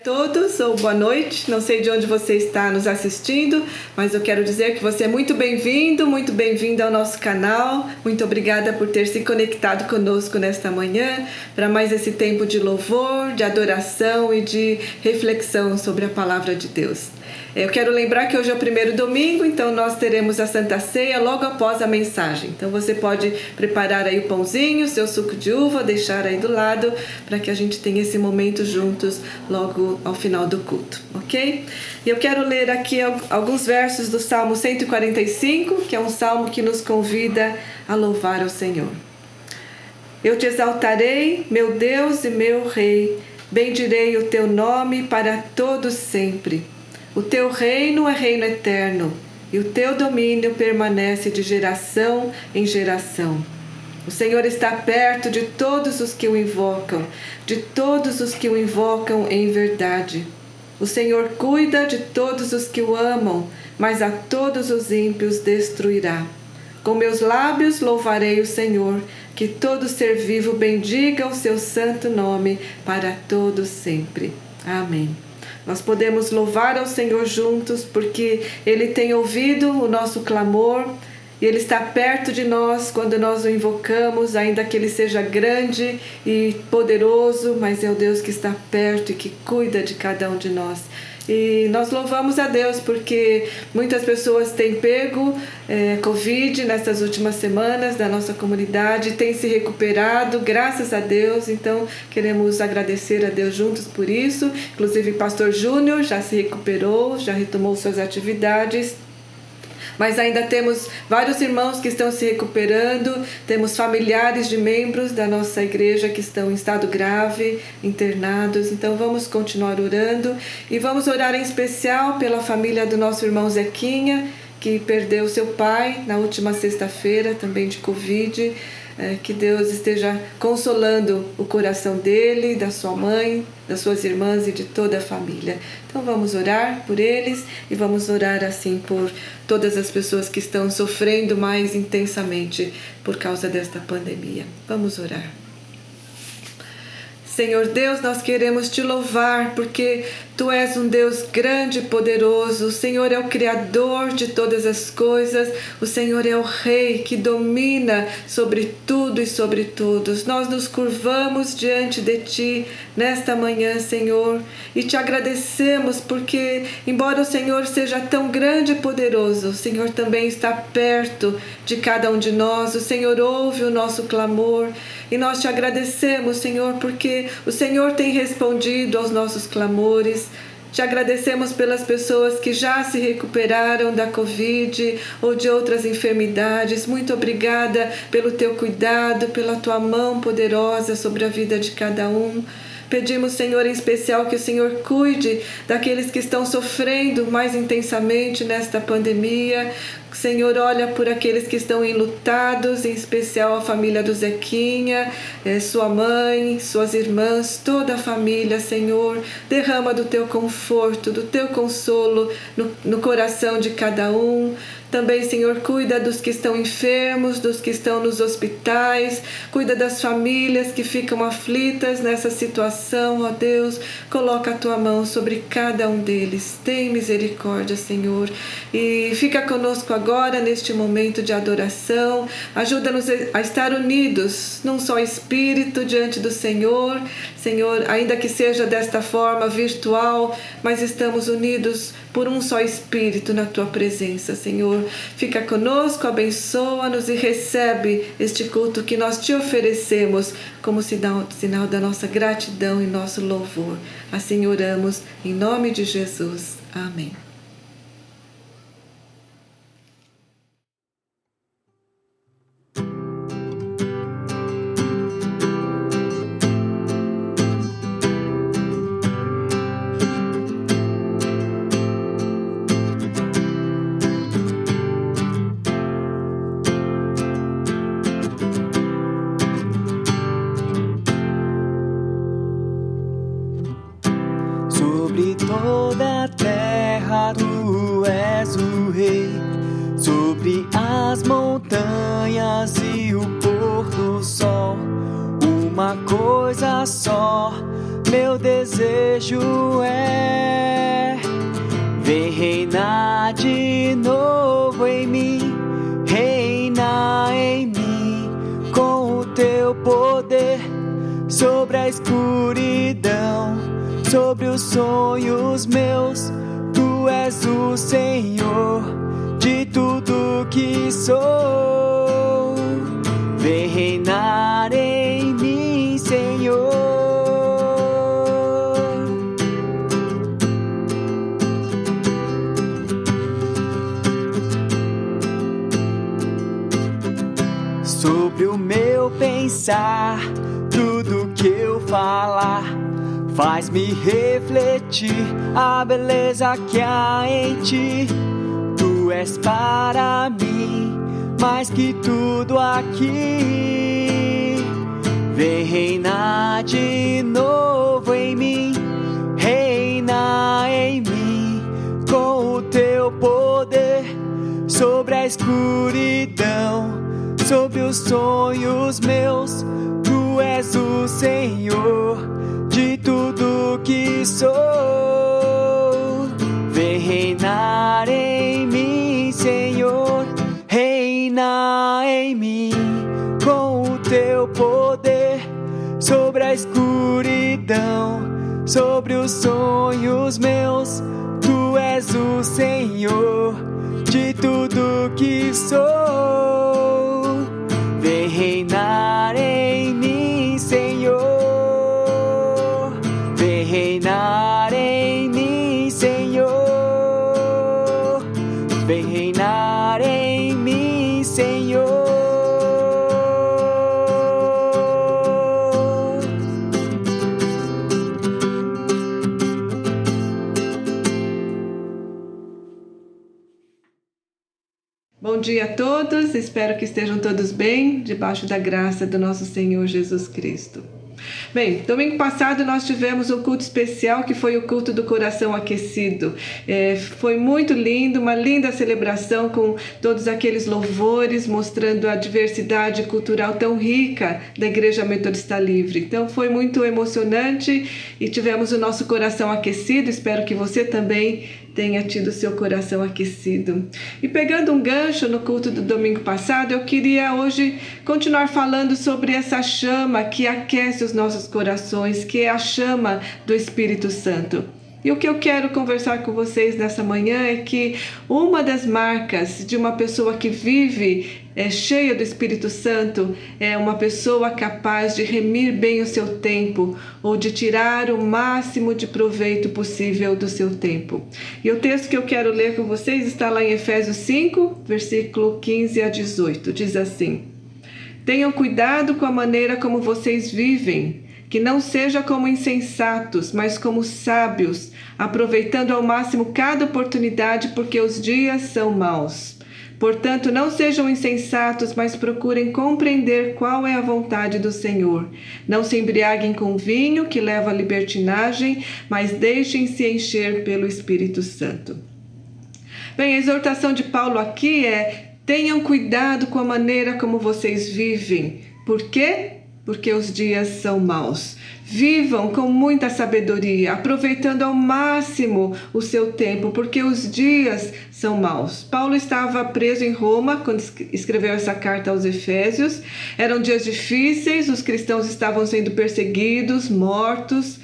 Todos, ou boa noite, não sei de onde você está nos assistindo, mas eu quero dizer que você é muito bem-vindo ao nosso canal. Muito obrigada por ter se conectado conosco nesta manhã para mais esse tempo de louvor, de adoração e de reflexão sobre a palavra de Deus. Eu quero lembrar que hoje é o primeiro domingo, então nós teremos a Santa Ceia logo após a mensagem. Então você pode preparar aí o pãozinho, seu suco de uva, deixar aí do lado para que a gente tenha esse momento juntos logo ao final do culto, ok? E eu quero ler aqui alguns versos do Salmo 145, que é um salmo que nos convida a louvar ao Senhor. Eu te exaltarei, meu Deus e meu Rei, bendirei o teu nome para todos sempre. O teu reino é reino eterno, e o teu domínio permanece de geração em geração. O Senhor está perto de todos os que o invocam, em verdade. O Senhor cuida de todos os que o amam, mas a todos os ímpios destruirá. Com meus lábios louvarei o Senhor, que todo ser vivo bendiga o seu santo nome para todos sempre. Amém. Nós podemos louvar ao Senhor juntos porque Ele tem ouvido o nosso clamor e Ele está perto de nós quando nós o invocamos, ainda que Ele seja grande e poderoso, mas é o Deus que está perto e que cuida de cada um de nós. E nós louvamos a Deus porque muitas pessoas têm pego Covid nessas últimas semanas da nossa comunidade, têm se recuperado, graças a Deus. Então queremos agradecer a Deus juntos por isso. Inclusive o pastor Júnior já se recuperou, já retomou suas atividades. Mas ainda temos vários irmãos que estão se recuperando, temos familiares de membros da nossa igreja que estão em estado grave, internados. Então vamos continuar orando e vamos orar em especial pela família do nosso irmão Zequinha, que perdeu seu pai na última sexta-feira, também de Covid. Que Deus esteja consolando o coração dele, da sua mãe, das suas irmãs e de toda a família. Então vamos orar por eles e vamos orar assim por todas as pessoas que estão sofrendo mais intensamente por causa desta pandemia. Vamos orar. Senhor Deus, nós queremos te louvar porque Tu és um Deus grande e poderoso. O Senhor é o Criador de todas as coisas. O Senhor é o Rei que domina sobre tudo e sobre todos. Nós nos curvamos diante de Ti nesta manhã, Senhor, e Te agradecemos porque, embora o Senhor seja tão grande e poderoso, o Senhor também está perto de cada um de nós. O Senhor ouve o nosso clamor e nós Te agradecemos, Senhor, porque o Senhor tem respondido aos nossos clamores. Te agradecemos pelas pessoas que já se recuperaram da Covid ou de outras enfermidades. Muito obrigada pelo Teu cuidado, pela Tua mão poderosa sobre a vida de cada um. Pedimos, Senhor, em especial que o Senhor cuide daqueles que estão sofrendo mais intensamente nesta pandemia. Senhor, olha por aqueles que estão enlutados, em especial a família do Zequinha, sua mãe, suas irmãs, toda a família, Senhor. Derrama do Teu conforto, do Teu consolo no coração de cada um. Também, Senhor, cuida dos que estão enfermos, dos que estão nos hospitais, cuida das famílias que ficam aflitas nessa situação, ó Deus. Coloca a Tua mão sobre cada um deles. Tem misericórdia, Senhor. E fica conosco agora neste momento de adoração. Ajuda-nos a estar unidos num só espírito diante do Senhor. Senhor, ainda que seja desta forma virtual, mas estamos unidos por um só espírito na Tua presença, Senhor. Fica conosco, abençoa-nos e recebe este culto que nós Te oferecemos como sinal da nossa gratidão e nosso louvor. Assim oramos em nome de Jesus. Amém. Sobre toda a terra Tu és o Rei, sobre as montanhas e o pôr do sol, o uma coisa só, meu desejo é: vem reinar de novo em mim, reina em mim com o teu poder, sobre a escuridão, sobre os sonhos meus. Tu és o Senhor de tudo que sou. Vem reinar em mim, Senhor. Sobre o meu pensar, tudo que eu falar, faz-me refletir a beleza que há em ti. Tu és para mim mais que tudo aqui. Vem reinar de novo em mim, reina em mim com o teu poder, sobre a escuridão, sobre os sonhos meus. Tu és o Senhor de tudo que sou. Vem reinar em mim, Senhor, reina em mim com o teu poder, sobre a escuridão, sobre os sonhos meus. Tu és o Senhor de tudo que sou. Vem reinar em mim, Senhor. Vem reinar em mim, Senhor. Vem reinar em mim, Senhor. Bom dia a todos, espero que estejam todos bem, debaixo da graça do nosso Senhor Jesus Cristo. Bem, domingo passado nós tivemos um culto especial que foi o culto do coração aquecido. Foi muito lindo, uma linda celebração com todos aqueles louvores mostrando a diversidade cultural tão rica da Igreja Metodista Livre. Então foi muito emocionante e tivemos o nosso coração aquecido. Espero que você também tenha tido seu coração aquecido. E pegando um gancho no culto do domingo passado, eu queria hoje continuar falando sobre essa chama que aquece os nossos corações, que é a chama do Espírito Santo. E o que eu quero conversar com vocês nessa manhã é que uma das marcas de uma pessoa que vive cheia do Espírito Santo é uma pessoa capaz de remir bem o seu tempo ou de tirar o máximo de proveito possível do seu tempo. E o texto que eu quero ler com vocês está lá em Efésios 5, versículo 15 a 18. Diz assim: tenham cuidado com a maneira como vocês vivem, que não seja como insensatos, mas como sábios, aproveitando ao máximo cada oportunidade, porque os dias são maus. Portanto, não sejam insensatos, mas procurem compreender qual é a vontade do Senhor. Não se embriaguem com vinho, que leva à libertinagem, mas deixem-se encher pelo Espírito Santo. Bem, a exortação de Paulo aqui é: tenham cuidado com a maneira como vocês vivem. Por quê? Porque os dias são maus. Vivam com muita sabedoria, aproveitando ao máximo o seu tempo, porque os dias são maus. Paulo estava preso em Roma quando escreveu essa carta aos Efésios. Eram dias difíceis, os cristãos estavam sendo perseguidos, mortos,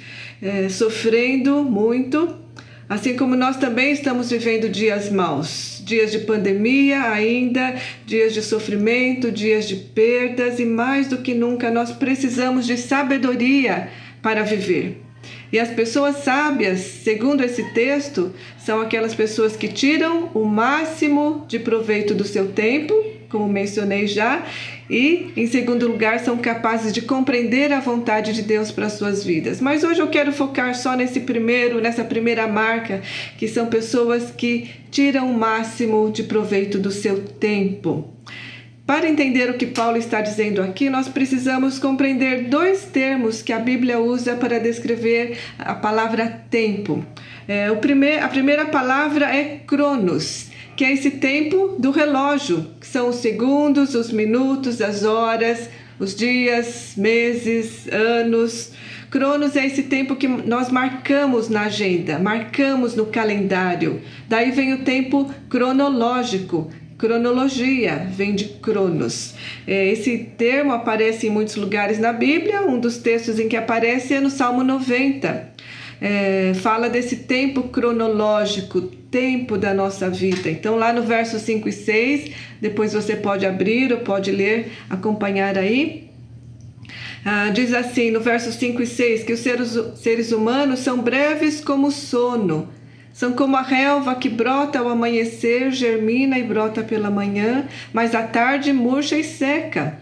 sofrendo muito. Assim como nós também estamos vivendo dias maus, dias de pandemia ainda, dias de sofrimento, dias de perdas, e mais do que nunca nós precisamos de sabedoria para viver. E as pessoas sábias, segundo esse texto, são aquelas pessoas que tiram o máximo de proveito do seu tempo, como mencionei já, e, em segundo lugar, são capazes de compreender a vontade de Deus para as suas vidas. Mas hoje eu quero focar só nessa primeira marca, que são pessoas que tiram o máximo de proveito do seu tempo. Para entender o que Paulo está dizendo aqui, nós precisamos compreender dois termos que a Bíblia usa para descrever a palavra tempo. A primeira palavra é cronos, que é esse tempo do relógio, que são os segundos, os minutos, as horas, os dias, meses, anos. Cronos é esse tempo que nós marcamos na agenda, marcamos no calendário. Daí vem o tempo cronológico. Cronologia vem de Cronos. Esse termo aparece em muitos lugares na Bíblia. Um dos textos em que aparece é no Salmo 90. Fala desse tempo cronológico, tempo da nossa vida. Então lá no verso 5 e 6, depois você pode abrir ou pode ler, acompanhar aí. Diz assim no verso 5 e 6 que os seres humanos são breves como o sono. São como a relva que brota ao amanhecer, germina e brota pela manhã, mas à tarde murcha e seca.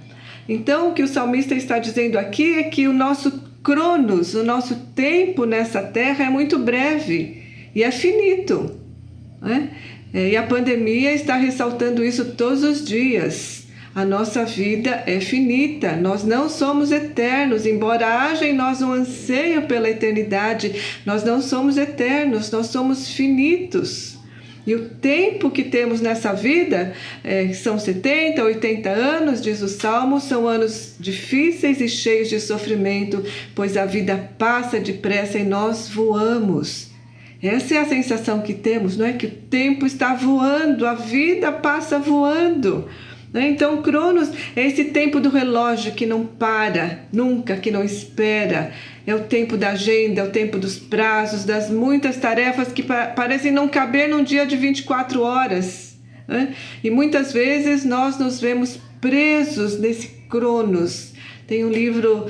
Então, o que o salmista está dizendo aqui é que o nosso cronos, o nosso tempo nessa terra é muito breve e é finito, né? E a pandemia está ressaltando isso todos os dias. A nossa vida é finita, nós não somos eternos, embora haja em nós um anseio pela eternidade, nós não somos eternos, nós somos finitos. E o tempo que temos nessa vida, são 70, 80 anos, diz o Salmo, são anos difíceis e cheios de sofrimento, pois a vida passa depressa e nós voamos. Essa é a sensação que temos, não é? Que o tempo está voando, a vida passa voando. Então, Cronos é esse tempo do relógio que não para, nunca, que não espera. É o tempo da agenda, é o tempo dos prazos, das muitas tarefas que parecem não caber num dia de 24 horas. Né? E muitas vezes nós nos vemos presos nesse Cronos. Tem um livro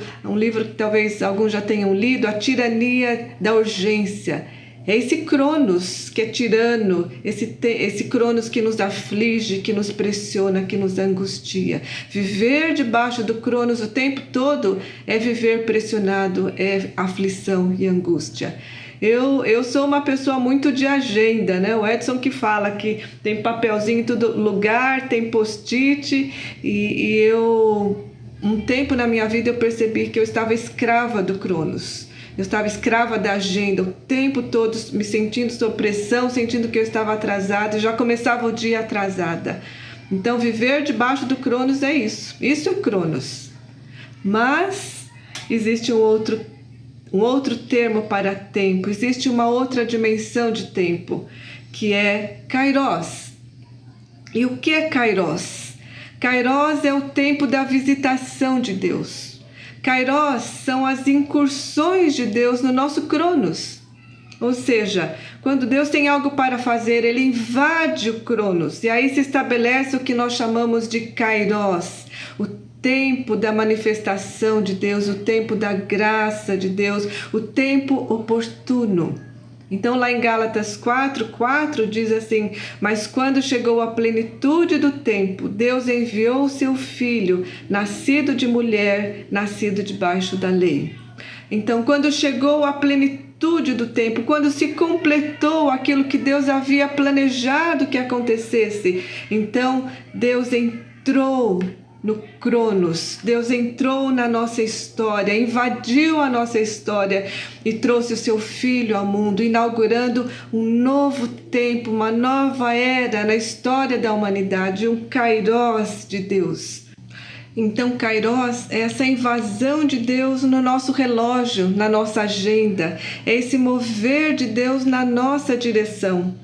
que talvez alguns já tenham lido, A Tirania da Urgência. É esse Cronos que é tirano, esse Cronos que nos aflige, que nos pressiona, que nos angustia. Viver debaixo do Cronos o tempo todo é viver pressionado, é aflição e angústia. Eu sou uma pessoa muito de agenda, né? O Edson que fala que tem papelzinho em todo lugar, tem post-it, e eu, um tempo na minha vida eu percebi que eu estava escrava do Cronos. Eu estava escrava da agenda, o tempo todo me sentindo sob pressão, sentindo que eu estava atrasada, e já começava o dia atrasada. Então, viver debaixo do Cronos é isso. Isso é Cronos. Mas existe um outro termo para tempo, existe uma outra dimensão de tempo, que é Kairos. E o que é Kairos? Kairos é o tempo da visitação de Deus. Kairos são as incursões de Deus no nosso Cronos. Ou seja, quando Deus tem algo para fazer, Ele invade o Cronos. E aí se estabelece o que nós chamamos de Kairos, o tempo da manifestação de Deus, o tempo da graça de Deus, o tempo oportuno. Então lá em Gálatas 4:4 diz assim: mas quando chegou a plenitude do tempo, Deus enviou o seu Filho, nascido de mulher, nascido debaixo da lei. Então quando chegou a plenitude do tempo, quando se completou aquilo que Deus havia planejado que acontecesse, então Deus entrou no Cronos, Deus entrou na nossa história, invadiu a nossa história e trouxe o seu Filho ao mundo, inaugurando um novo tempo, uma nova era na história da humanidade, um Kairos de Deus. Então, Kairos é essa invasão de Deus no nosso relógio, na nossa agenda, é esse mover de Deus na nossa direção.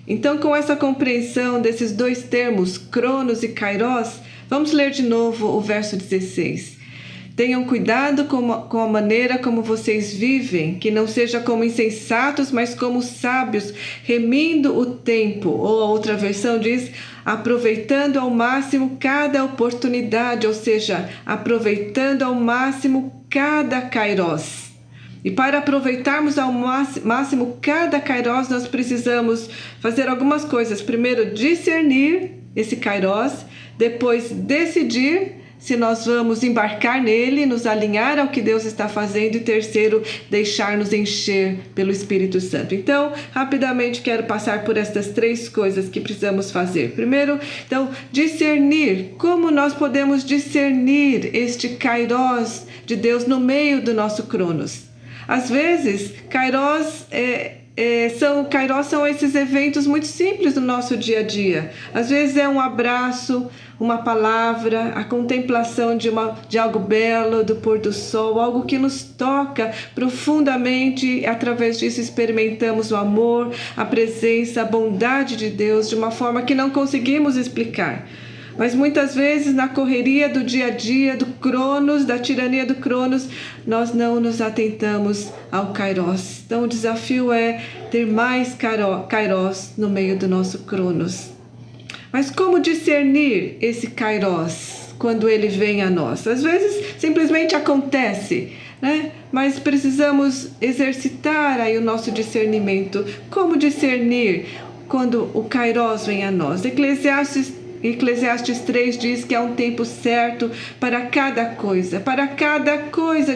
Então, com essa compreensão desses dois termos, Cronos e Kairos, vamos ler de novo o verso 16. Tenham cuidado com a maneira como vocês vivem, que não seja como insensatos, mas como sábios, remindo o tempo. Ou a outra versão diz, aproveitando ao máximo cada oportunidade, ou seja, aproveitando ao máximo cada Kairos. E para aproveitarmos ao máximo cada Kairos, nós precisamos fazer algumas coisas. Primeiro, discernir esse Kairos. Depois, decidir se nós vamos embarcar nele, nos alinhar ao que Deus está fazendo. E terceiro, deixar-nos encher pelo Espírito Santo. Então, rapidamente quero passar por estas três coisas que precisamos fazer. Primeiro, então, discernir. Como nós podemos discernir este Kairos de Deus no meio do nosso Cronos? Às vezes, Kairos Kairos são esses eventos muito simples do nosso dia a dia. Às vezes é um abraço, uma palavra, a contemplação de algo belo, do pôr do sol, algo que nos toca profundamente. Através disso experimentamos o amor, a presença, a bondade de Deus de uma forma que não conseguimos explicar. Mas muitas vezes na correria do dia a dia, do Cronos, da tirania do Cronos, nós não nos atentamos ao Kairos. Então o desafio é ter mais Kairos no meio do nosso Cronos. Mas como discernir esse Kairos quando ele vem a nós? Às vezes simplesmente acontece, né? Mas precisamos exercitar aí o nosso discernimento. Como discernir quando o Kairos vem a nós? Eclesiastes 3 diz que há um tempo certo para cada coisa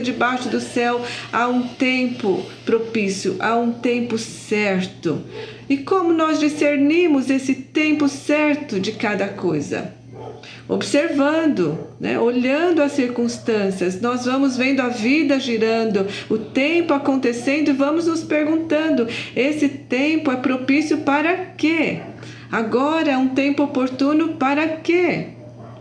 debaixo do céu há um tempo propício, há um tempo certo. E como nós discernimos esse tempo certo de cada coisa? Observando, né? Olhando as circunstâncias, nós vamos vendo a vida girando, o tempo acontecendo e vamos nos perguntando, esse tempo é propício para quê? Agora é um tempo oportuno para quê?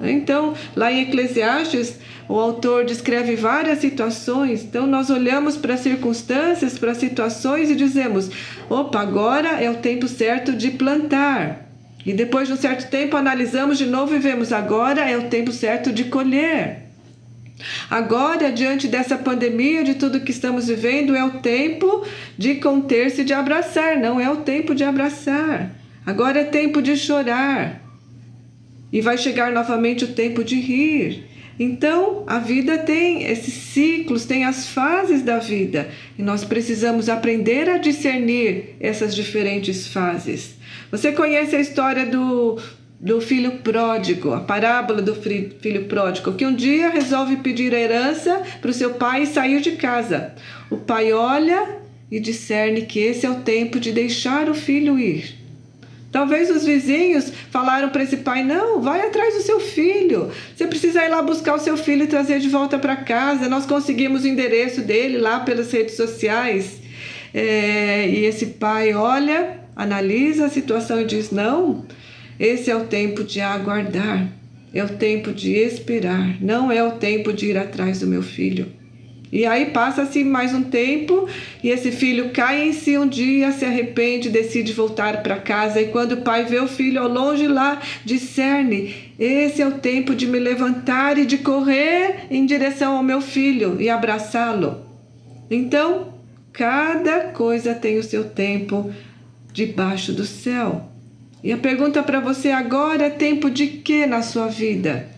Então, lá em Eclesiastes, o autor descreve várias situações. Então, nós olhamos para as circunstâncias, para as situações e dizemos, opa, agora é o tempo certo de plantar. E depois de um certo tempo, analisamos de novo e vemos, agora é o tempo certo de colher. Agora, diante dessa pandemia, de tudo que estamos vivendo, é o tempo de conter-se e de abraçar, não é o tempo de abraçar. Agora é tempo de chorar e vai chegar novamente o tempo de rir. Então, a vida tem esses ciclos, tem as fases da vida e nós precisamos aprender a discernir essas diferentes fases. Você conhece a história do filho pródigo, a parábola do filho pródigo, que um dia resolve pedir a herança para o seu pai e sair de casa. O pai olha e discerne que esse é o tempo de deixar o filho ir. Talvez os vizinhos falaram para esse pai, não, vai atrás do seu filho, você precisa ir lá buscar o seu filho e trazer de volta para casa, nós conseguimos o endereço dele lá pelas redes sociais. E esse pai olha, analisa a situação e diz, não, esse é o tempo de aguardar, é o tempo de esperar, não é o tempo de ir atrás do meu filho. E aí passa-se mais um tempo e esse filho cai em si um dia, se arrepende, decide voltar para casa. E quando o pai vê o filho ao longe lá, discerne, esse é o tempo de me levantar e de correr em direção ao meu filho e abraçá-lo. Então, cada coisa tem o seu tempo debaixo do céu. E a pergunta para você agora é tempo de quê na sua vida?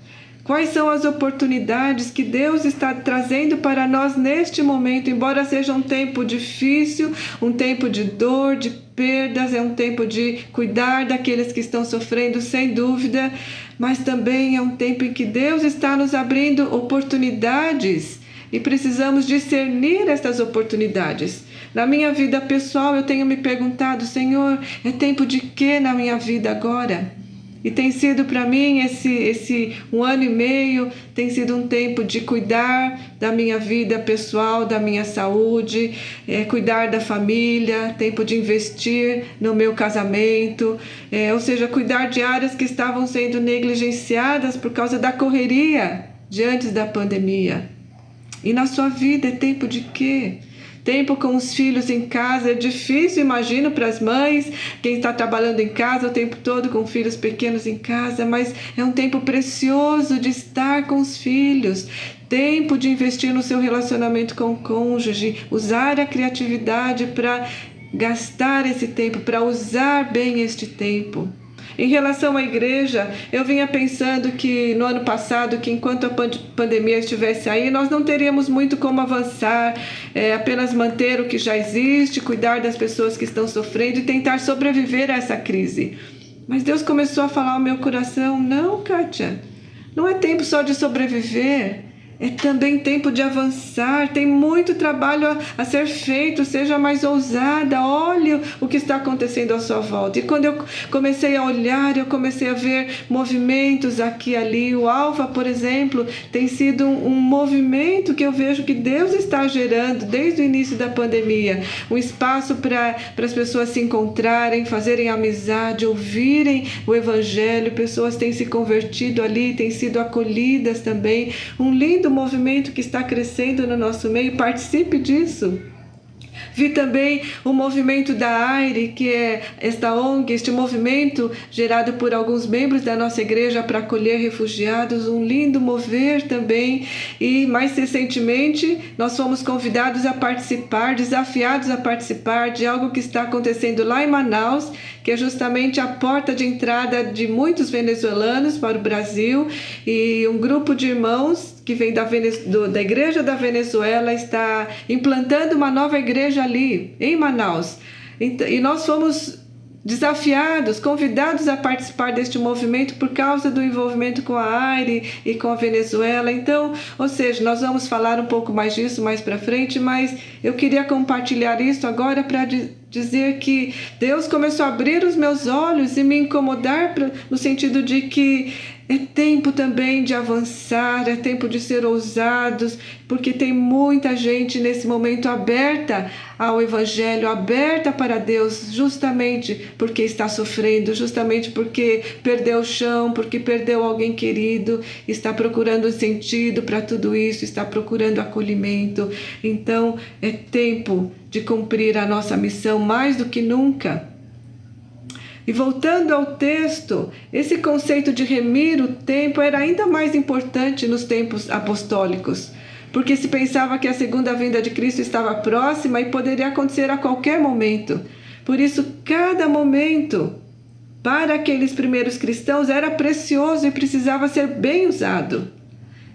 Quais são as oportunidades que Deus está trazendo para nós neste momento? Embora seja um tempo difícil, um tempo de dor, de perdas, é um tempo de cuidar daqueles que estão sofrendo, sem dúvida, mas também é um tempo em que Deus está nos abrindo oportunidades e precisamos discernir estas oportunidades. Na minha vida pessoal, eu tenho me perguntado, Senhor, é tempo de quê na minha vida agora? E tem sido para mim esse 1 ano e meio, tem sido um tempo de cuidar da minha vida pessoal, da minha saúde, cuidar da família, tempo de investir no meu casamento, ou seja, cuidar de áreas que estavam sendo negligenciadas por causa da correria diante da pandemia. E na sua vida é tempo de quê? Tempo com os filhos em casa, é difícil, imagino, para as mães, quem está trabalhando em casa o tempo todo com filhos pequenos em casa, mas é um tempo precioso de estar com os filhos, tempo de investir no seu relacionamento com o cônjuge, usar a criatividade para gastar esse tempo, para usar bem este tempo. Em relação à igreja, eu vinha pensando que no ano passado, que enquanto a pandemia estivesse aí, nós não teríamos muito como avançar, apenas manter o que já existe, cuidar das pessoas que estão sofrendo e tentar sobreviver a essa crise. Mas Deus começou a falar ao meu coração, não, Kátia, não é tempo só de sobreviver, é também tempo de avançar, tem muito trabalho a ser feito, seja mais ousada, olhe o que está acontecendo à sua volta. E quando eu comecei a olhar, eu comecei a ver movimentos aqui e ali. O Alfa, por exemplo, tem sido um movimento que eu vejo que Deus está gerando desde o início da pandemia. Um espaço para as pessoas se encontrarem, fazerem amizade, ouvirem o Evangelho. Pessoas têm se convertido ali, têm sido acolhidas também. Um lindo movimento que está crescendo no nosso meio. Participe disso. Vi também o movimento da AIRE, que é esta ONG, este movimento gerado por alguns membros da nossa igreja para acolher refugiados, um lindo mover também. E mais recentemente nós fomos convidados a participar, desafiados a participar de algo que está acontecendo lá em Manaus, que é justamente a porta de entrada de muitos venezuelanos para o Brasil, e um grupo de irmãos que vem da igreja da Venezuela está implantando uma nova igreja ali, em Manaus. E nós fomos desafiados, convidados a participar deste movimento por causa do envolvimento com a AIRE e com a Venezuela. Então, ou seja, nós vamos falar um pouco mais disso mais para frente, mas eu queria compartilhar isso agora para dizer que Deus começou a abrir os meus olhos e me incomodar no sentido de que é tempo também de avançar, é tempo de ser ousados, porque tem muita gente nesse momento aberta ao Evangelho, aberta para Deus, justamente porque está sofrendo, justamente porque perdeu o chão, porque perdeu alguém querido, está procurando sentido para tudo isso, está procurando acolhimento. Então é tempo de cumprir a nossa missão mais do que nunca. E voltando ao texto, esse conceito de remir o tempo era ainda mais importante nos tempos apostólicos, porque se pensava que a segunda vinda de Cristo estava próxima e poderia acontecer a qualquer momento. Por isso, cada momento para aqueles primeiros cristãos era precioso e precisava ser bem usado.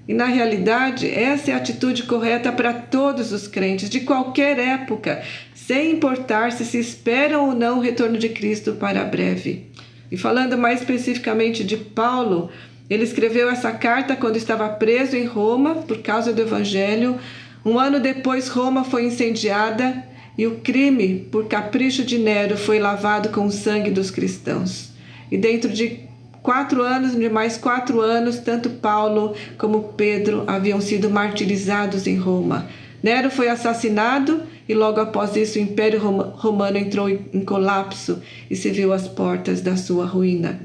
E na realidade, essa é a atitude correta para todos os crentes, de qualquer época, sem importar se esperam ou não o retorno de Cristo para breve. E falando mais especificamente de Paulo, ele escreveu essa carta quando estava preso em Roma por causa do Evangelho. Um ano depois, Roma foi incendiada e o crime por capricho de Nero foi lavado com o sangue dos cristãos. E dentro de mais 4 anos, tanto Paulo como Pedro haviam sido martirizados em Roma. Nero foi assassinado e logo após isso o Império Romano entrou em colapso e se viu às portas da sua ruína.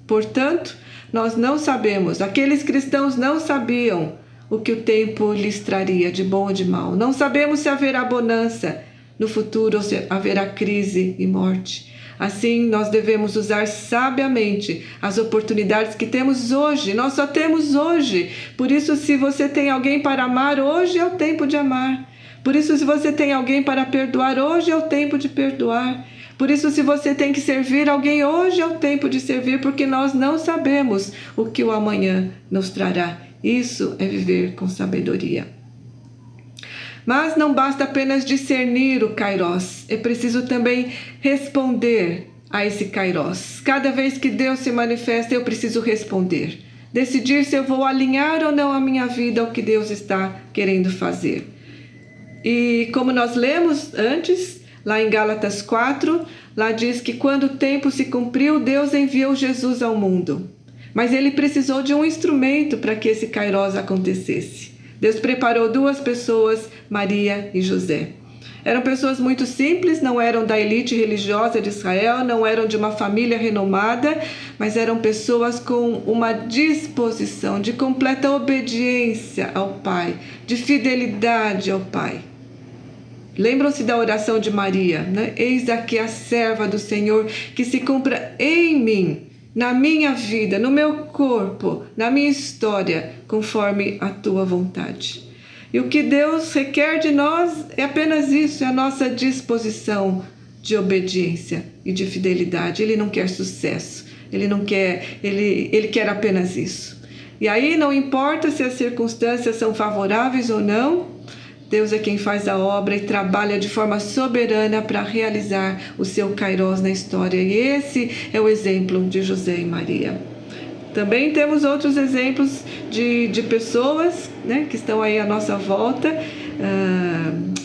Portanto, nós não sabemos, aqueles cristãos não sabiam o que o tempo lhes traria de bom ou de mal. Não sabemos se haverá bonança no futuro ou se haverá crise e morte. Assim, nós devemos usar sabiamente as oportunidades que temos hoje. Nós só temos hoje. Por isso, se você tem alguém para amar, hoje é o tempo de amar. Por isso, se você tem alguém para perdoar, hoje é o tempo de perdoar. Por isso, se você tem que servir alguém, hoje é o tempo de servir, porque nós não sabemos o que o amanhã nos trará. Isso é viver com sabedoria. Mas não basta apenas discernir o Kairos, é preciso também responder a esse Kairos. Cada vez que Deus se manifesta, eu preciso responder. Decidir se eu vou alinhar ou não a minha vida ao que Deus está querendo fazer. E como nós lemos antes, lá em Gálatas 4, lá diz que quando o tempo se cumpriu, Deus enviou Jesus ao mundo. Mas ele precisou de um instrumento para que esse Kairos acontecesse. Deus preparou 2 pessoas, Maria e José. Eram pessoas muito simples, não eram da elite religiosa de Israel, não eram de uma família renomada, mas eram pessoas com uma disposição de completa obediência ao Pai, de fidelidade ao Pai. Lembram-se da oração de Maria, né? Eis aqui a serva do Senhor, que se cumpra em mim, na minha vida, no meu corpo, na minha história, conforme a tua vontade. E o que Deus requer de nós é apenas isso, é a nossa disposição de obediência e de fidelidade. Ele não quer sucesso, ele quer apenas isso. E aí não importa se as circunstâncias são favoráveis ou não, Deus é quem faz a obra e trabalha de forma soberana para realizar o seu Kairos na história. E esse é o exemplo de José e Maria. Também temos outros exemplos de pessoas, né, que estão aí à nossa volta.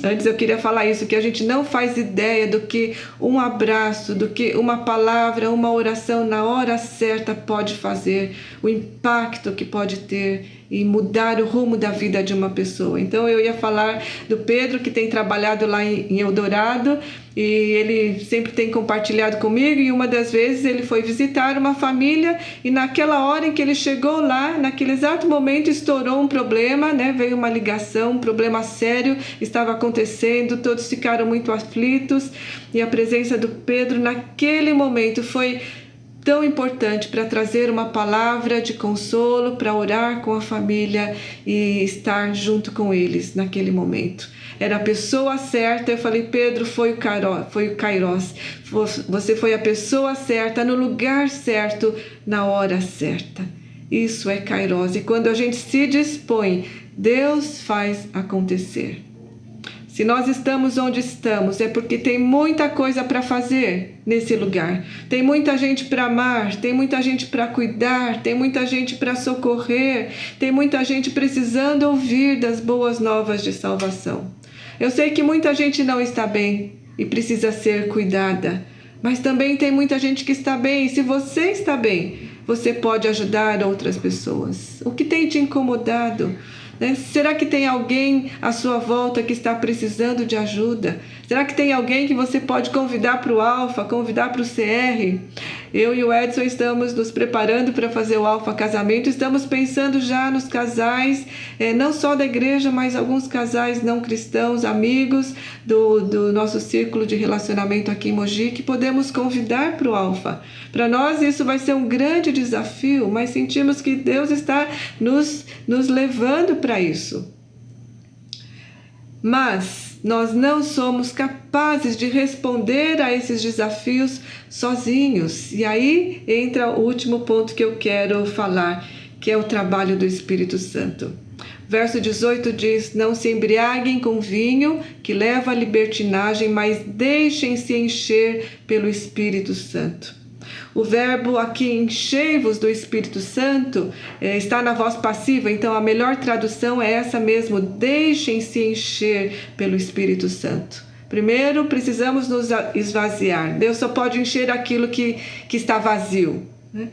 Antes eu queria falar isso, que a gente não faz ideia do que um abraço, do que uma palavra, uma oração na hora certa pode fazer, o impacto que pode ter e mudar o rumo da vida de uma pessoa. Então eu ia falar do Pedro, que tem trabalhado lá em Eldorado, e ele sempre tem compartilhado comigo, e uma das vezes ele foi visitar uma família, e naquela hora em que ele chegou lá, naquele exato momento estourou um problema, né? Veio uma ligação, um problema sério estava acontecendo, todos ficaram muito aflitos, e a presença do Pedro naquele momento foi tão importante para trazer uma palavra de consolo, para orar com a família e estar junto com eles naquele momento. Era a pessoa certa. Eu falei, Pedro, foi o Kairos. Você foi a pessoa certa, no lugar certo, na hora certa. Isso é Kairos. E quando a gente se dispõe, Deus faz acontecer. Se nós estamos onde estamos, é porque tem muita coisa para fazer nesse lugar. Tem muita gente para amar, tem muita gente para cuidar, tem muita gente para socorrer, tem muita gente precisando ouvir das boas novas de salvação. Eu sei que muita gente não está bem e precisa ser cuidada, mas também tem muita gente que está bem, e se você está bem, você pode ajudar outras pessoas. O que tem te incomodado? Será que tem alguém à sua volta que está precisando de ajuda? Será que tem alguém que você pode convidar para o Alfa, convidar para o CR? Eu e o Edson estamos nos preparando para fazer o Alfa Casamento, estamos pensando já nos casais, não só da igreja, mas alguns casais não cristãos, amigos do nosso círculo de relacionamento aqui em Mogi, que podemos convidar para o Alfa. Para nós isso vai ser um grande desafio, mas sentimos que Deus está nos levando para isso. Mas nós não somos capazes de responder a esses desafios sozinhos. E aí entra o último ponto que eu quero falar, que é o trabalho do Espírito Santo. Verso 18 diz: não se embriaguem com vinho, que leva à libertinagem, mas deixem-se encher pelo Espírito Santo. O verbo aqui, enchei-vos do Espírito Santo, está na voz passiva, então a melhor tradução é essa mesmo: deixem-se encher pelo Espírito Santo. Primeiro, precisamos nos esvaziar. Deus só pode encher aquilo que está vazio, né?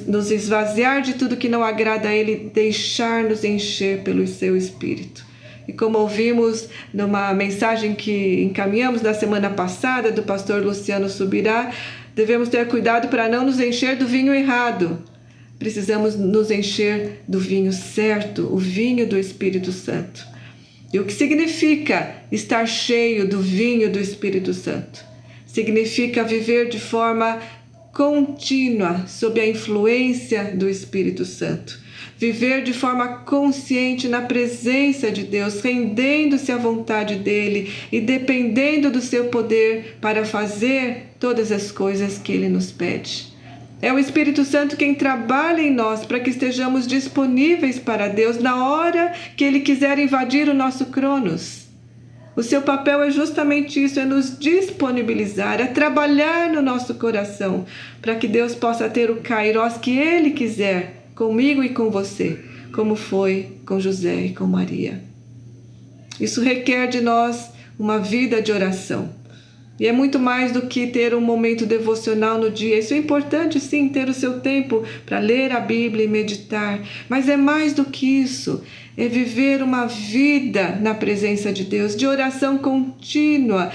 Nos esvaziar de tudo que não agrada a Ele, deixar-nos encher pelo seu Espírito. E como ouvimos numa mensagem que encaminhamos na semana passada, do pastor Luciano Subirá, devemos ter cuidado para não nos encher do vinho errado. Precisamos nos encher do vinho certo, o vinho do Espírito Santo. E o que significa estar cheio do vinho do Espírito Santo? Significa viver de forma contínua sob a influência do Espírito Santo. Viver de forma consciente na presença de Deus, rendendo-se à vontade dEle e dependendo do seu poder para fazer todas as coisas que Ele nos pede. É o Espírito Santo quem trabalha em nós para que estejamos disponíveis para Deus na hora que Ele quiser invadir o nosso cronos. O seu papel é justamente isso, é nos disponibilizar, é trabalhar no nosso coração para que Deus possa ter o Kairos que Ele quiser, comigo e com você, como foi com José e com Maria. Isso requer de nós uma vida de oração. E é muito mais do que ter um momento devocional no dia. Isso é importante, sim, ter o seu tempo para ler a Bíblia e meditar. Mas é mais do que isso. É viver uma vida na presença de Deus, de oração contínua,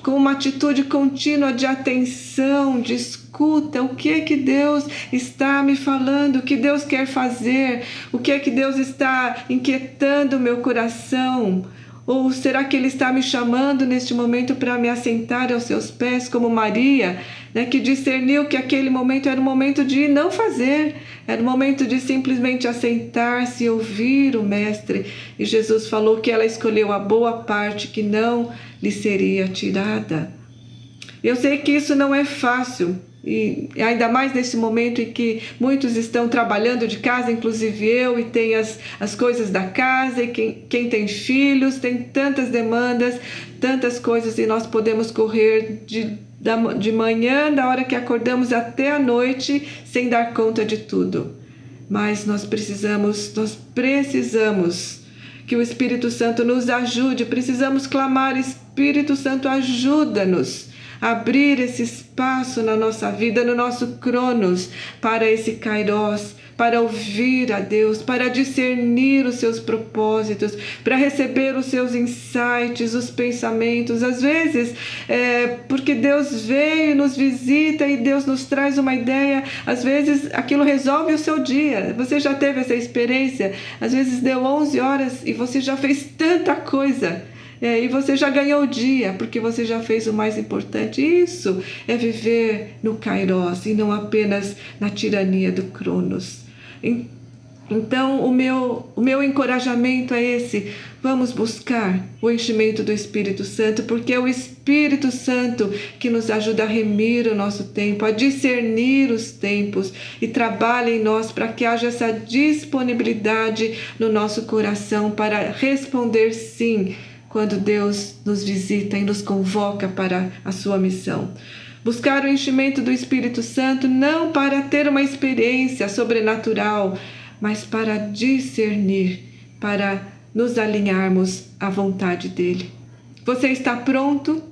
com uma atitude contínua de atenção, de escuta. O que é que Deus está me falando? O que Deus quer fazer? O que é que Deus está inquietando o meu coração? Ou será que Ele está me chamando neste momento para me assentar aos seus pés, como Maria, né, que discerniu que aquele momento era um momento de não fazer, era um momento de simplesmente assentar-se e ouvir o Mestre. E Jesus falou que ela escolheu a boa parte que não lhe seria tirada. Eu sei que isso não é fácil, E ainda mais nesse momento em que muitos estão trabalhando de casa, inclusive eu, e tem as coisas da casa, e quem tem filhos, tem tantas demandas, tantas coisas, e nós podemos correr de manhã, da hora que acordamos até a noite, sem dar conta de tudo. Mas nós precisamos que o Espírito Santo nos ajude, precisamos clamar: Espírito Santo, ajuda-nos a abrir esse espaço na nossa vida, no nosso Cronos, para esse Kairos, para ouvir a Deus, para discernir os seus propósitos, para receber os seus insights, os pensamentos. Às vezes, porque Deus veio e nos visita e Deus nos traz uma ideia, às vezes aquilo resolve o seu dia. Você já teve essa experiência? Às vezes deu 11 horas e você já fez tanta coisa. E você já ganhou o dia, porque você já fez o mais importante. Isso é viver no Kairos e não apenas na tirania do Cronos. Então, o meu encorajamento é esse: vamos buscar o enchimento do Espírito Santo, porque é o Espírito Santo que nos ajuda a remir o nosso tempo, a discernir os tempos, e trabalha em nós para que haja essa disponibilidade no nosso coração para responder sim, quando Deus nos visita e nos convoca para a sua missão. Buscar o enchimento do Espírito Santo não para ter uma experiência sobrenatural, mas para discernir, para nos alinharmos à vontade dEle. Você está pronto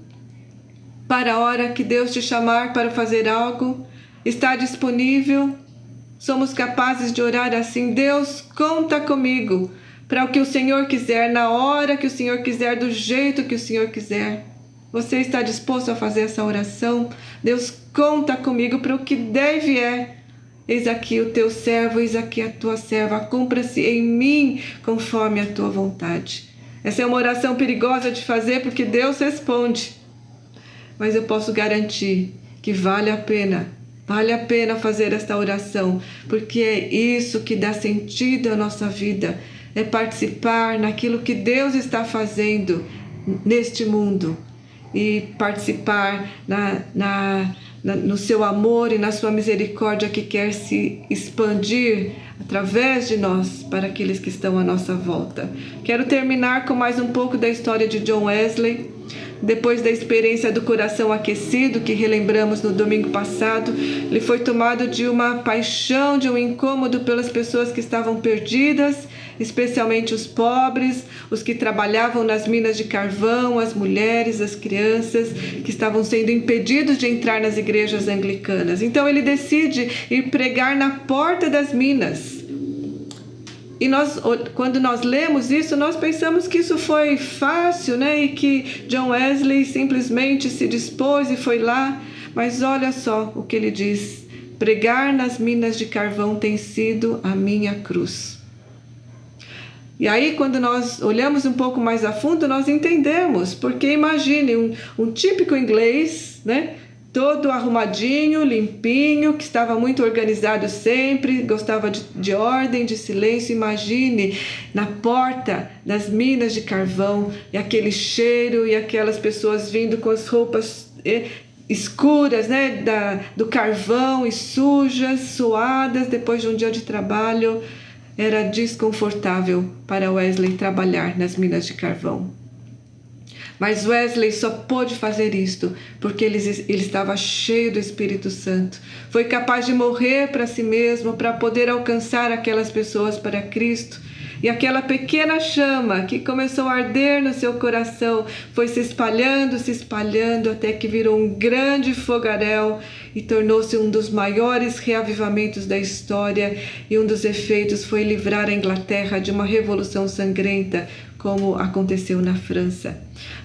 para a hora que Deus te chamar para fazer algo? Está disponível? Somos capazes de orar assim: Deus, conta comigo para o que o Senhor quiser, na hora que o Senhor quiser, do jeito que o Senhor quiser. Você está disposto a fazer essa oração? Deus, conta comigo para o que deve é. Eis aqui o teu servo, eis aqui a tua serva, cumpra-se em mim conforme a tua vontade. Essa é uma oração perigosa de fazer, porque Deus responde. Mas eu posso garantir que vale a pena fazer esta oração, porque é isso que dá sentido à nossa vida. É participar naquilo que Deus está fazendo neste mundo e participar no seu amor e na sua misericórdia que quer se expandir através de nós para aqueles que estão à nossa volta. Quero terminar com mais um pouco da história de John Wesley. Depois da experiência do coração aquecido que relembramos no domingo passado, ele foi tomado de uma paixão, de um incômodo pelas pessoas que estavam perdidas, especialmente os pobres, os que trabalhavam nas minas de carvão, as mulheres, as crianças que estavam sendo impedidos de entrar nas igrejas anglicanas. Então ele decide ir pregar na porta das minas. E quando nós lemos isso, nós pensamos que isso foi fácil, né? E que John Wesley simplesmente se dispôs e foi lá. Mas olha só o que ele diz: pregar nas minas de carvão tem sido a minha cruz. E aí, quando nós olhamos um pouco mais a fundo, nós entendemos. Porque imagine um típico inglês, né? Todo arrumadinho, limpinho, que estava muito organizado sempre, gostava de ordem, de silêncio. Imagine na porta das minas de carvão, e aquele cheiro, e aquelas pessoas vindo com as roupas escuras, né, do carvão, e sujas, suadas, depois de um dia de trabalho. Era desconfortável para Wesley trabalhar nas minas de carvão. Mas Wesley só pôde fazer isto porque ele estava cheio do Espírito Santo. Foi capaz de morrer para si mesmo para poder alcançar aquelas pessoas para Cristo. E aquela pequena chama que começou a arder no seu coração foi se espalhando até que virou um grande fogaréu e tornou-se um dos maiores reavivamentos da história. E um dos efeitos foi livrar a Inglaterra de uma revolução sangrenta, como aconteceu na França.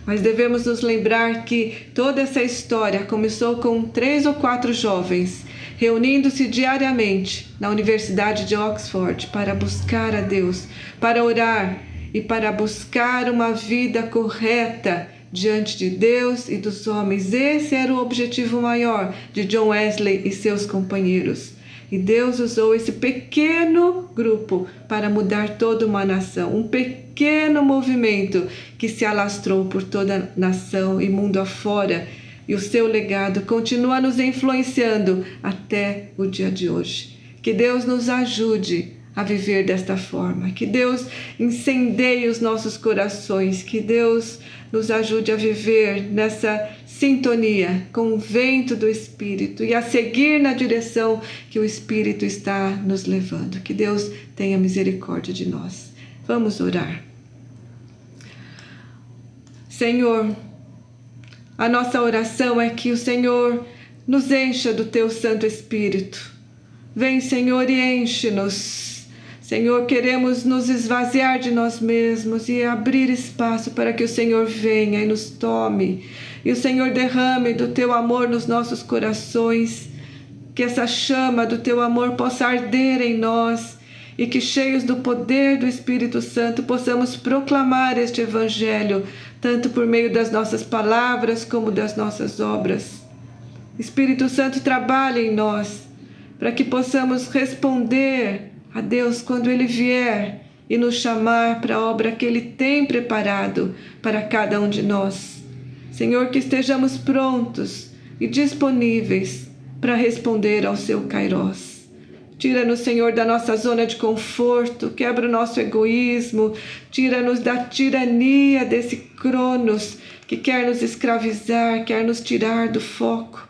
Mas devemos nos lembrar que toda essa história começou com 3 ou 4 jovens reunindo-se diariamente na Universidade de Oxford para buscar a Deus, para orar e para buscar uma vida correta diante de Deus e dos homens. Esse era o objetivo maior de John Wesley e seus companheiros. E Deus usou esse pequeno grupo para mudar toda uma nação, um pequeno movimento que se alastrou por toda a nação e mundo afora, e o seu legado continua nos influenciando até o dia de hoje. Que Deus nos ajude a viver desta forma, que Deus incendeie os nossos corações, que Deus nos ajude a viver nessa sintonia com o vento do Espírito e a seguir na direção que o Espírito está nos levando. Que Deus tenha misericórdia de nós. Vamos orar. Senhor, a nossa oração é que o Senhor nos encha do Teu Santo Espírito. Vem, Senhor, e enche-nos. Senhor, queremos nos esvaziar de nós mesmos e abrir espaço para que o Senhor venha e nos tome. E o Senhor derrame do Teu amor nos nossos corações. Que essa chama do Teu amor possa arder em nós e que, cheios do poder do Espírito Santo, possamos proclamar este Evangelho, tanto por meio das nossas palavras como das nossas obras. Espírito Santo, trabalha em nós, para que possamos responder a Deus quando Ele vier e nos chamar para a obra que Ele tem preparado para cada um de nós. Senhor, que estejamos prontos e disponíveis para responder ao Seu Kairós. Tira-nos, Senhor, da nossa zona de conforto, quebra o nosso egoísmo, tira-nos da tirania desse Cronos que quer nos escravizar, quer nos tirar do foco.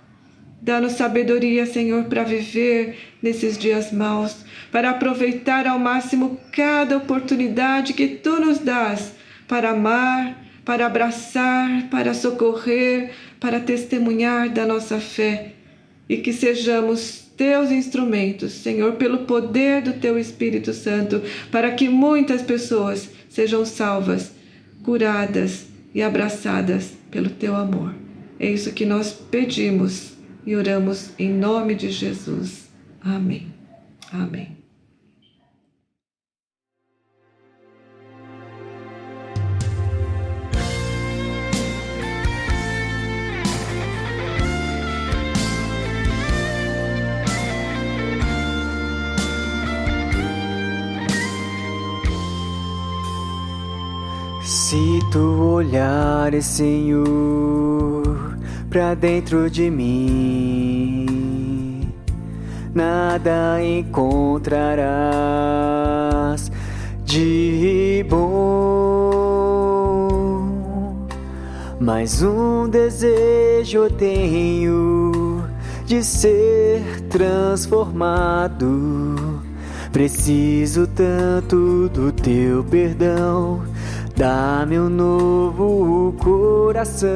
Dá-nos sabedoria, Senhor, para viver nesses dias maus, para aproveitar ao máximo cada oportunidade que Tu nos dás para amar, para abraçar, para socorrer, para testemunhar da nossa fé. E que sejamos Teus instrumentos, Senhor, pelo poder do Teu Espírito Santo, para que muitas pessoas sejam salvas, curadas e abraçadas pelo Teu amor. É isso que nós pedimos e oramos em nome de Jesus. Amém. Amém. Se Tu olhares, Senhor, pra dentro de mim, nada encontrarás de bom. Mas um desejo eu tenho de ser transformado. Preciso tanto do Teu perdão. Dá-me um novo coração,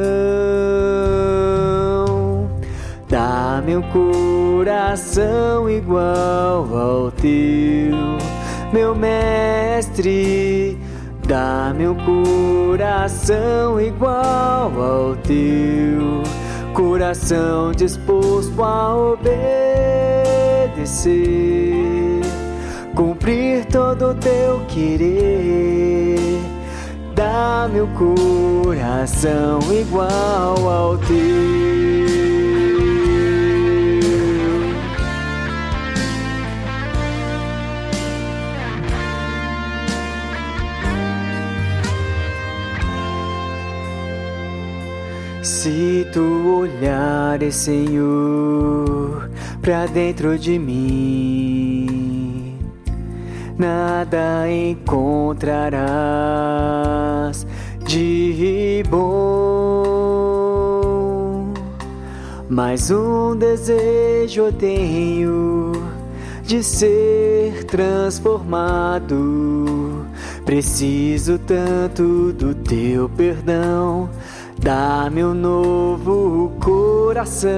dá-me um coração igual ao Teu, meu Mestre. Dá-me um coração igual ao Teu, coração disposto a obedecer, cumprir todo o Teu querer. Dá-me um coração igual ao Teu. Se Tu olhares, Senhor, pra dentro de mim, nada encontrarás de bom. Mas um desejo eu tenho de ser transformado. Preciso tanto do Teu perdão. Dá-me um novo coração,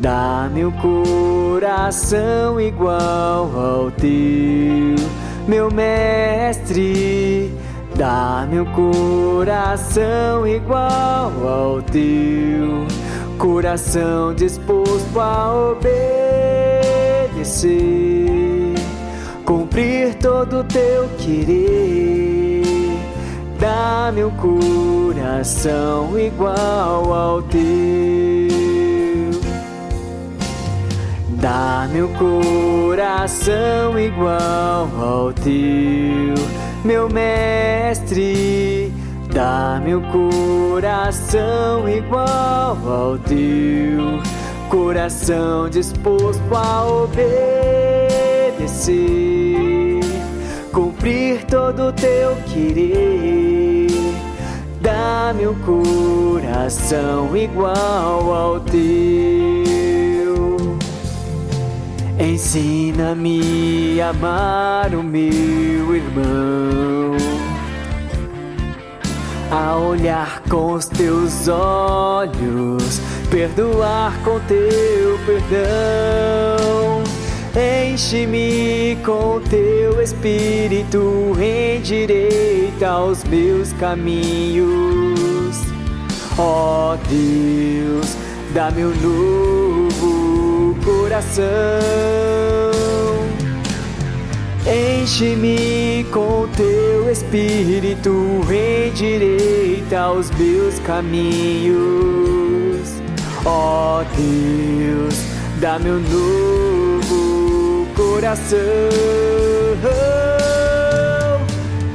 dá-me um coração igual ao Teu, meu Mestre. Dá-me um coração igual ao Teu, coração disposto a obedecer, cumprir todo o Teu querer. Dá-me um coração igual ao Teu. Dá-me um coração igual ao Teu, meu Mestre. Dá-me um coração igual ao teu, coração disposto a obedecer, cumprir todo o teu querer. Dá-me um coração igual ao teu. Ensina-me a amar o meu irmão, a olhar com os teus olhos, perdoar com teu perdão. Enche-me com teu espírito, endireita os meus caminhos. Ó Deus, dá-me um novo coração. Enche-me com teu espírito, endireita os meus caminhos. Ó Deus, dá-me um novo coração.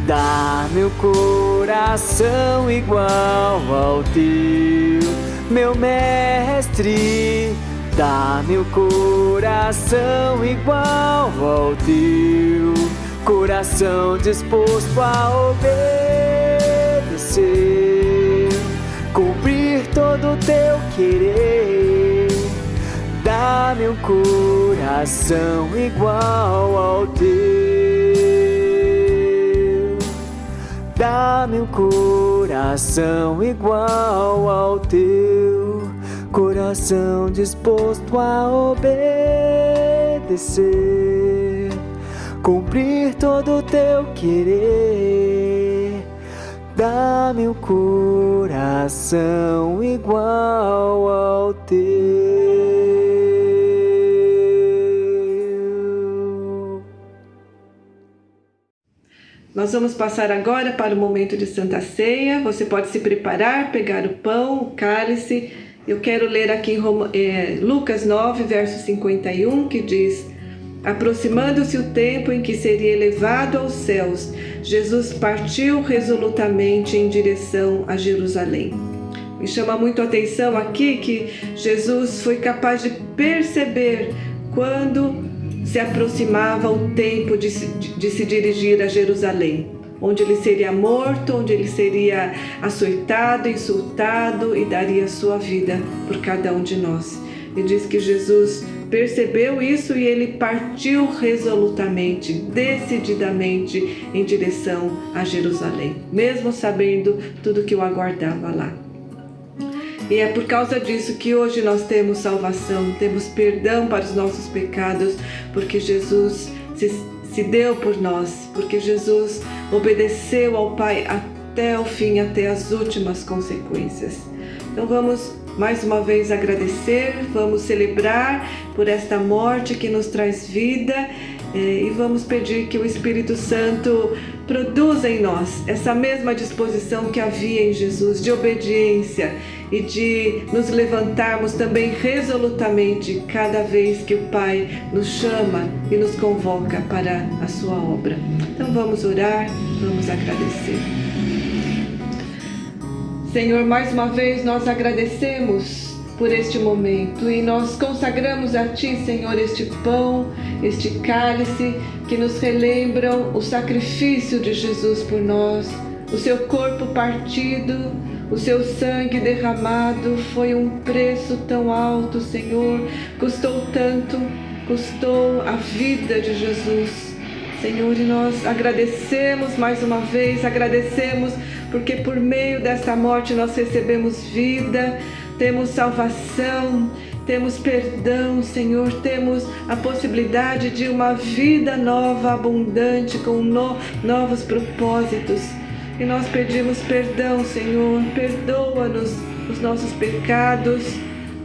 Dá-me um coração igual ao teu, meu mestre. Dá-me um coração igual ao teu, coração disposto a obedecer, cumprir todo o teu querer. Dá-me um coração igual ao teu. Dá-me um coração igual ao teu, coração disposto a obedecer, cumprir todo o teu querer. Dá-me um coração igual ao teu. Nós vamos passar agora para o momento de Santa Ceia. Você pode se preparar, pegar o pão, o cálice. Eu quero ler aqui em Lucas 9, verso 51, que diz: aproximando-se o tempo em que seria elevado aos céus, Jesus partiu resolutamente em direção a Jerusalém. Me chama muito a atenção aqui que Jesus foi capaz de perceber quando se aproximava o tempo de se dirigir a Jerusalém, onde ele seria morto, onde ele seria açoitado, insultado e daria sua vida por cada um de nós. E diz que Jesus percebeu isso e ele partiu resolutamente, decididamente em direção a Jerusalém, mesmo sabendo tudo que o aguardava lá. E é por causa disso que hoje nós temos salvação, temos perdão para os nossos pecados, porque Jesus se deu por nós, porque Jesus obedeceu ao Pai até o fim, até as últimas consequências. Então vamos mais uma vez agradecer, vamos celebrar por esta morte que nos traz vida e vamos pedir que o Espírito Santo produza em nós essa mesma disposição que havia em Jesus de obediência e de nos levantarmos também resolutamente cada vez que o Pai nos chama e nos convoca para a sua obra. Então vamos orar, vamos agradecer. Senhor, mais uma vez nós agradecemos por este momento e nós consagramos a Ti, Senhor, este pão, este cálice que nos relembram o sacrifício de Jesus por nós, o seu corpo partido, o seu sangue derramado. Foi um preço tão alto, Senhor, custou tanto, custou a vida de Jesus. Senhor, e nós agradecemos mais uma vez, agradecemos porque por meio desta morte nós recebemos vida, temos salvação, temos perdão, Senhor, temos a possibilidade de uma vida nova, abundante, com novos propósitos. E nós pedimos perdão, Senhor, perdoa-nos os nossos pecados,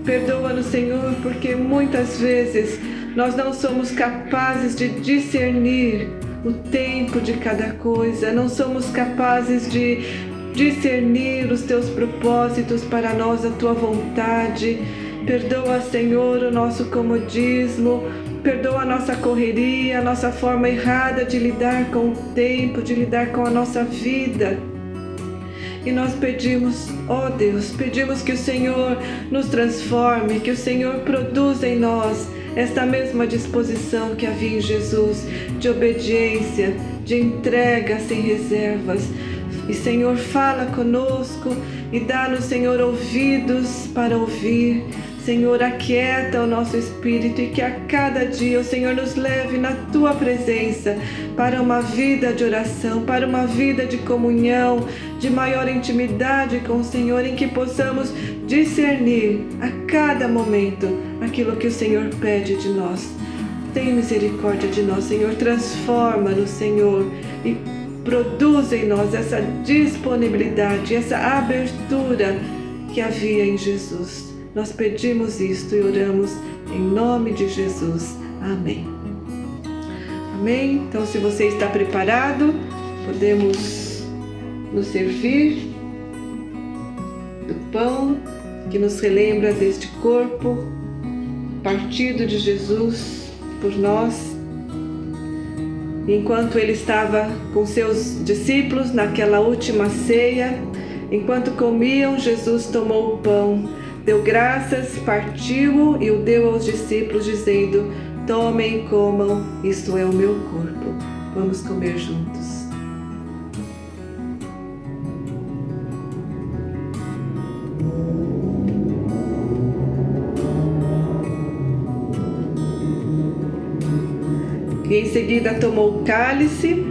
perdoa-nos, Senhor, porque muitas vezes nós não somos capazes de discernir o tempo de cada coisa, não somos capazes de discernir os teus propósitos para nós, a tua vontade. Perdoa, Senhor, o nosso comodismo, perdoa a nossa correria, a nossa forma errada de lidar com o tempo, de lidar com a nossa vida. E nós pedimos, ó Deus, pedimos que o Senhor nos transforme, que o Senhor produza em nós esta mesma disposição que havia em Jesus, de obediência, de entrega sem reservas. E Senhor, fala conosco e dá-nos, Senhor, ouvidos para ouvir. Senhor, aquieta o nosso espírito e que a cada dia o Senhor nos leve na Tua presença para uma vida de oração, para uma vida de comunhão, de maior intimidade com o Senhor, em que possamos discernir a cada momento aquilo que o Senhor pede de nós. Tem misericórdia de nós, Senhor, transforma-nos, Senhor, e produz em nós essa disponibilidade, essa abertura que havia em Jesus. Nós pedimos isto e oramos em nome de Jesus. Amém. Amém? Então, se você está preparado, podemos nos servir do pão que nos relembra deste corpo partido de Jesus por nós. Enquanto ele estava com seus discípulos naquela última ceia, enquanto comiam, Jesus tomou o pão, deu graças, partiu-o e o deu aos discípulos, dizendo: tomem e comam, isto é o meu corpo. Vamos comer juntos. E em seguida tomou o cálice,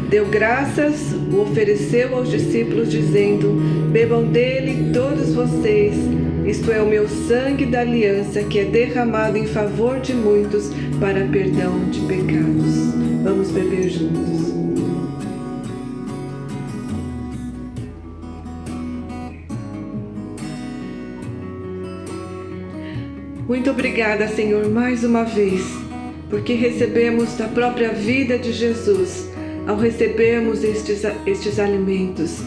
deu graças, o ofereceu aos discípulos, dizendo: bebam dele todos vocês, isto é o meu sangue da aliança, que é derramado em favor de muitos para perdão de pecados. Vamos beber juntos. Muito obrigada, Senhor, mais uma vez, porque recebemos da própria vida de Jesus ao recebermos estes alimentos.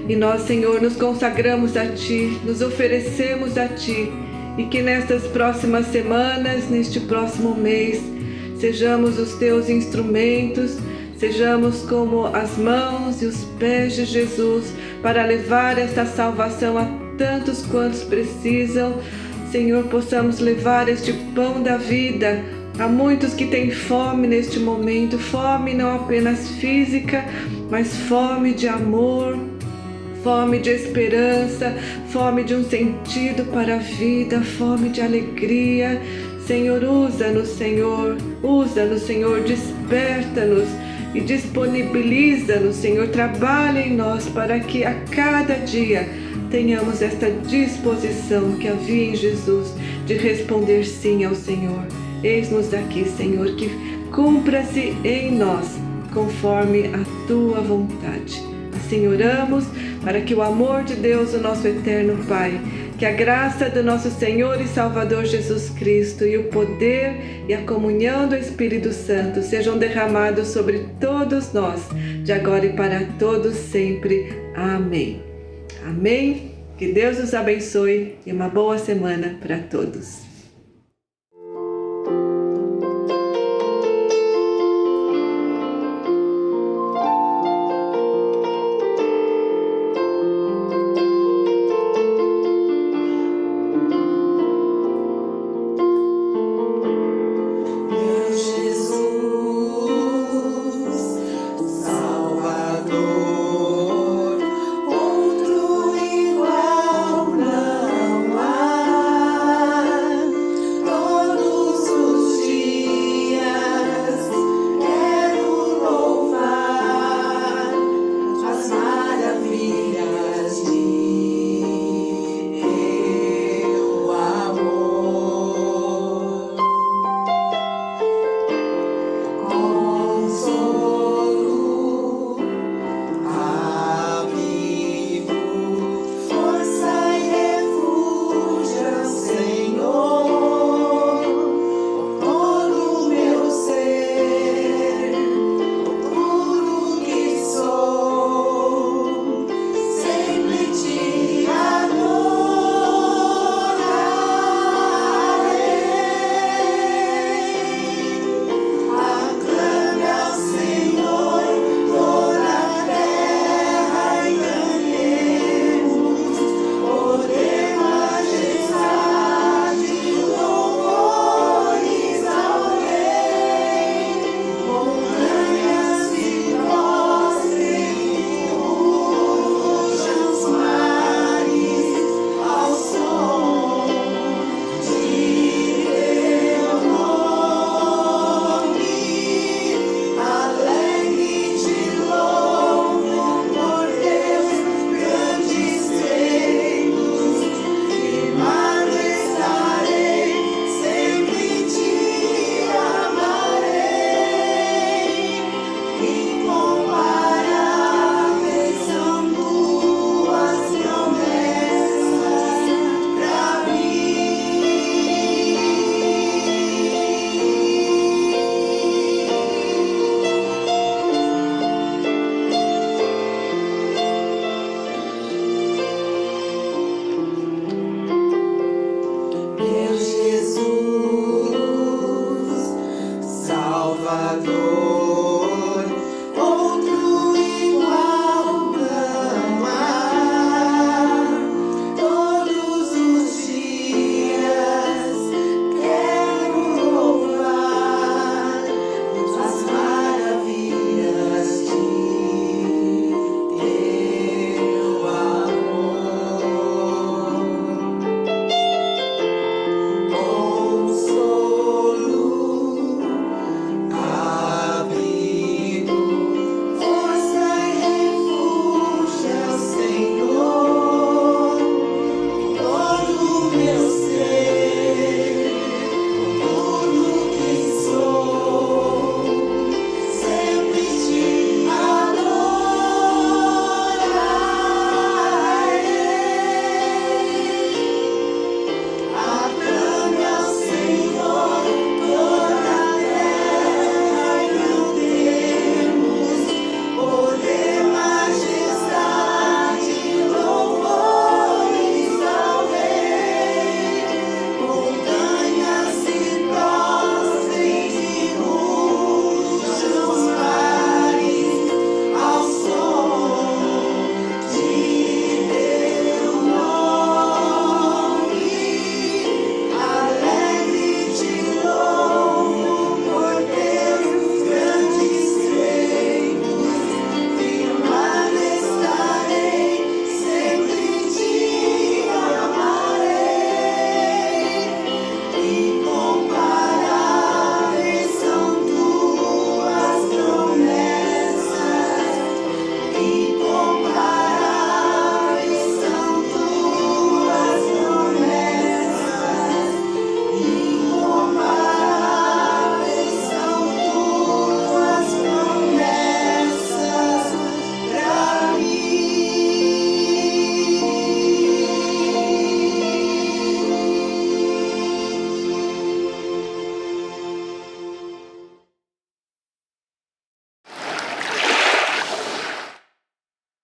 E nós, Senhor, nos consagramos a Ti, nos oferecemos a Ti, e que nestas próximas semanas, neste próximo mês, sejamos os Teus instrumentos, sejamos como as mãos e os pés de Jesus para levar esta salvação a tantos quantos precisam. Senhor, possamos levar este pão da vida a muitos que têm fome neste momento, fome não apenas física, mas fome de amor, fome de esperança, fome de um sentido para a vida, fome de alegria. Senhor, usa-nos, Senhor, desperta-nos e disponibiliza-nos, Senhor, trabalha em nós para que a cada dia tenhamos esta disposição que havia em Jesus de responder sim ao Senhor. Eis-nos aqui, Senhor, que cumpra-se em nós conforme a Tua vontade. Assim oramos para que o amor de Deus, o nosso eterno Pai, que a graça do nosso Senhor e Salvador Jesus Cristo e o poder e a comunhão do Espírito Santo sejam derramados sobre todos nós, de agora e para todos sempre. Amém. Amém. Que Deus nos abençoe e uma boa semana para todos.